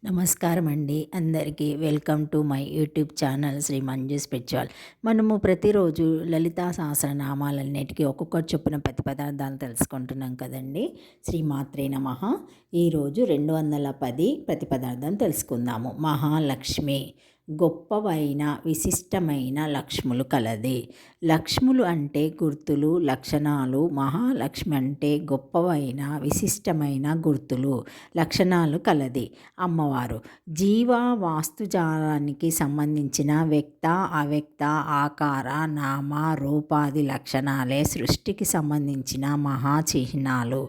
నమస్కారం అండి అందరికీ. Welcome to my YouTube channel Sri Manju spiritual. మనము ప్రతిరోజు లలితా సహస్రనామాలన్నిటికీ ఒక్కొక్కటి చొప్పున ప్రతిపదార్థాలు తెలుసుకుంటున్నాం కదండి. శ్రీ మాత్రే నమః. ఈరోజు 210 ప్రతిపదార్థం తెలుసుకుందాము. మహాలక్ష్మి గొప్పవైన విశిష్టమైన లక్ష్ములు కలది. లక్ష్ములు అంటే గుర్తులు, లక్షణాలు. మహాలక్ష్మి అంటే గొప్పవైన విశిష్టమైన గుర్తులు, లక్షణాలు కలది అమ్మవారు. జీవ వాస్తుజాలానికి సంబంధించిన వ్యక్త, అవ్యక్త, ఆకార, నామ, రూపాది లక్షణాలే సృష్టికి సంబంధించిన మహాచిహ్నాలు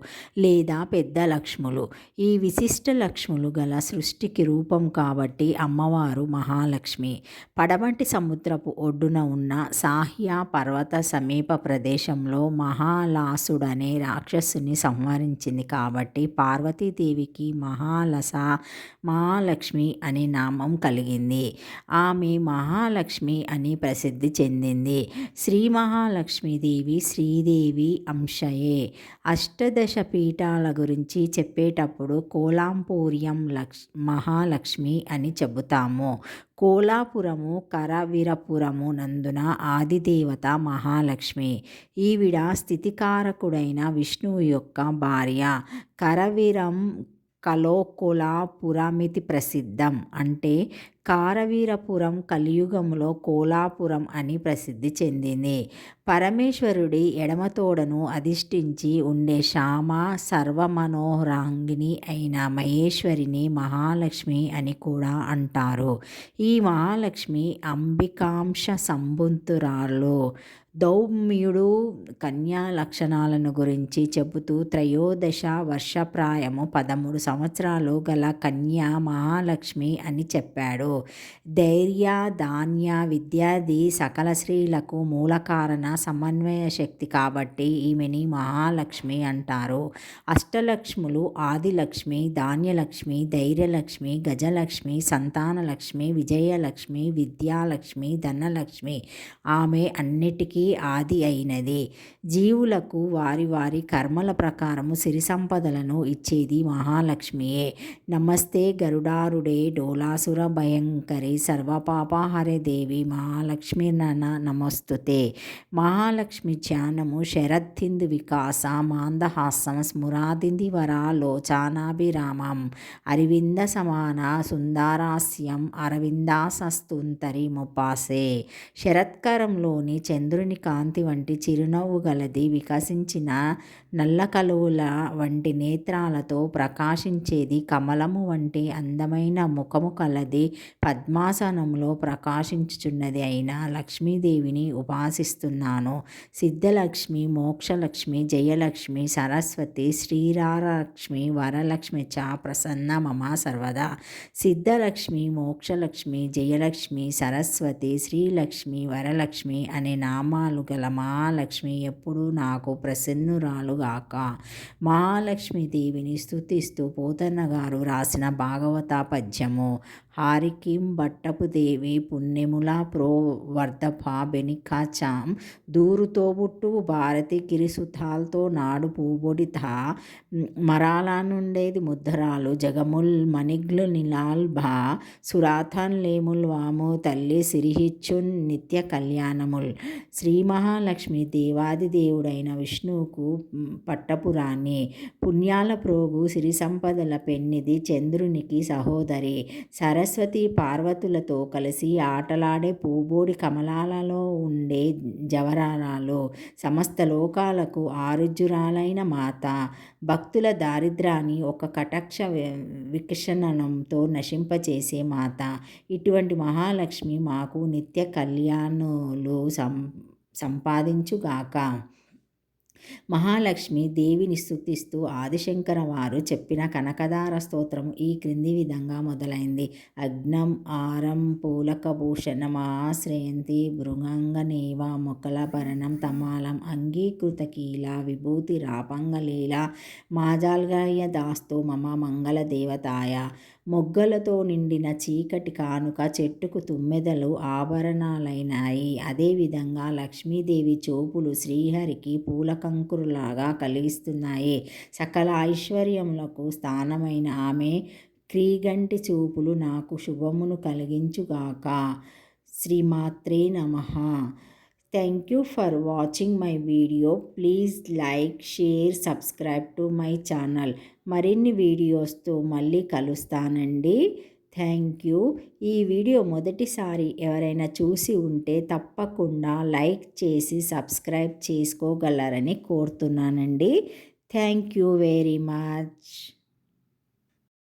లేదా పెద్ద లక్ష్ములు. ఈ విశిష్ట లక్ష్ములు గల సృష్టికి రూపం కాబట్టి అమ్మవారు మహాలక్ష్మి. పడమటి సముద్రపు ఒడ్డున ఉన్న సాహ్య పర్వత సమీప ప్రదేశంలో మహాలాసుడనే రాక్షసుని సంహరించింది కాబట్టి పార్వతీదేవికి మహాలక్ష్మి అనే నామం కలిగింది. ఆమె మహాలక్ష్మి అని ప్రసిద్ధి చెందింది. శ్రీ మహాలక్ష్మీదేవి శ్రీదేవి అంశయే. అష్టదశ పీఠాల గురించి చెప్పేటప్పుడు కోలాంపూర్యం మహాలక్ష్మి అని చెబుతాము. కోలాపురము కరవీరపురము నందున ఆదిదేవత మహాలక్ష్మి. ఈవిడ స్థితికారకుడైన విష్ణువు యొక్క భార్య. కరవీరం కలోకోలాపురమితి ప్రసిద్ధం. అంటే కారవీరపురం కలియుగంలో కోలాపురం అని ప్రసిద్ధి చెందింది. పరమేశ్వరుడి ఎడమతోడను అధిష్ఠించి ఉండే శ్యామ సర్వమనోహరాంగిని అయిన మహేశ్వరిని మహాలక్ష్మి అని కూడా అంటారు. ఈ మహాలక్ష్మి అంబికాంశ సంభూతురాలు. దౌమ్యుడు కన్యా లక్షణాలను గురించి చెబుతూ త్రయోదశ వర్షప్రాయము 13 సంవత్సరాలు గల కన్య మహాలక్ష్మి అని చెప్పాడు. ధైర్య, ధాన్య, విద్యాది సకల స్త్రీలకు మూల కారణ సమన్వయ శక్తి కాబట్టి ఈమెని మహాలక్ష్మి అంటారు. అష్టలక్ష్ములు ఆదిలక్ష్మి, ధాన్యలక్ష్మి, ధైర్యలక్ష్మి, గజలక్ష్మి, సంతానలక్ష్మి, విజయలక్ష్మి, విద్యాలక్ష్మి, ధనలక్ష్మి. ఆమె అన్నిటికీ ఆది అయినది. జీవులకు వారి వారి కర్మల ప్రకారము సిరి సంపదలను ఇచ్చేది మహాలక్ష్మియే. నమస్తే గరుడారుడే డోలాసుర భయంకరి సర్వపాపహరే దేవి మహాలక్ష్మి నమస్తుతే. మహాలక్ష్మి ధ్యానము శరద్ధిందు వికాస మాందహాసం స్మురాదిందివరా లోచానాభిరామం అరవింద సమాన సుందరాస్యం అరవిందాసస్తుంతరి ముపాసే. శరత్కాలంలోని చంద్రుని కాంతి వంటి చిరునవ్వు గలది, వికసించిన నల్ల కలువల వంటి నేత్రాలతో ప్రకాశించేది, కమలము వంటి అందమైన ముఖము కలది, పద్మాసనంలో ప్రకాశించుచున్నది అయిన లక్ష్మీదేవిని ఉపాసిస్తున్నాను. సిద్ధలక్ష్మి, మోక్షలక్ష్మి, జయలక్ష్మి, సరస్వతి, శ్రీరారలక్ష్మి, వరలక్ష్మి చ ప్రసన్న మమ సర్వదా. సిద్ధలక్ష్మి, మోక్షలక్ష్మి, జయలక్ష్మి, సరస్వతి, శ్రీలక్ష్మి, వరలక్ష్మి అనే నామాలు గల మహాలక్ష్మి ఎప్పుడు నాకు ప్రసన్నురాలుగాక. మహాలక్ష్మీదేవిని స్తుతిస్తూ పోతన్న గారు రాసిన భాగవత పద్యము. హారికిం భట్టపు దేవి పుణ్యముల ప్రో వర్ధప బెనికాచాం దూరుతోబుట్టువు భారతి గిరిసుతాల్తో నాడు పూబొడిత మరాల నుండేది ముద్దరాలు జగముల్ మణిగ్లు నిలాల్భా సురాథన్ లేముల్ వాము తల్లి సిరిహిచ్చున్ నిత్య కళ్యాణముల్. శ్రీ మహాలక్ష్మి దేవాది దేవుడైన విష్ణువుకు పట్టపురాణి. పుణ్యాల ప్రోగు సిరి సంపదల పెన్నిది, చంద్రునికి సహోదరి. సరస్వతి పార్వతులతో కలిసి ఆటలాడే పూబోడి కమలాలలో ఉండే జవరాలు. సమస్త లోకాలకు ఆరుజ్యురాలైన మాత. భక్తుల దారిద్రాన్ని ఒక కటాక్ష వికసనంతో నశింపచేసే మాత. ఇటువంటి మహాలక్ష్మి మాకు నిత్య కళ్యాణులు సంపాదించుగాక. మహాలక్ష్మి దేవిని స్తుతిస్తూ ఆదిశంకర వారు చెప్పిన కనకదార స్తోత్రం ఈ క్రింది విధంగా మొదలైంది. అగ్నం ఆరం పూలకభూషణం ఆశ్రయంతి భృంగంగనేవ మొకలభరణం తమాలం అంగీకృతకీల విభూతి రాపంగలీల మాజాల్గాయ దాస్తు మమ మంగళ దేవతాయ. మొగ్గలతో నిండిన చీకటి కానుక చెట్టుకు తుమ్మెదలు ఆభరణాలైనాయి. అదేవిధంగా లక్ష్మీదేవి చూపులు శ్రీహరికి పూలకంకురులాగా కలిగిస్తున్నాయి. సకల ఐశ్వర్యములకు స్థానమైన ఆమె క్రీగంటి చూపులు నాకు శుభమును కలిగించుగాక. శ్రీమాత్రే నమః. Thank you for watching my video. Please like, share, subscribe to my channel. మరిన్ని వీడియోస్తో మళ్ళీ కలుస్తానండి. Thank you. ఈ వీడియో మొదటిసారి ఎవరైనా చూసి ఉంటే తప్పకుండా లైక్ చేసి సబ్స్క్రైబ్ చేసుకోగలరని కోరుతున్నానండి. Thank you very much.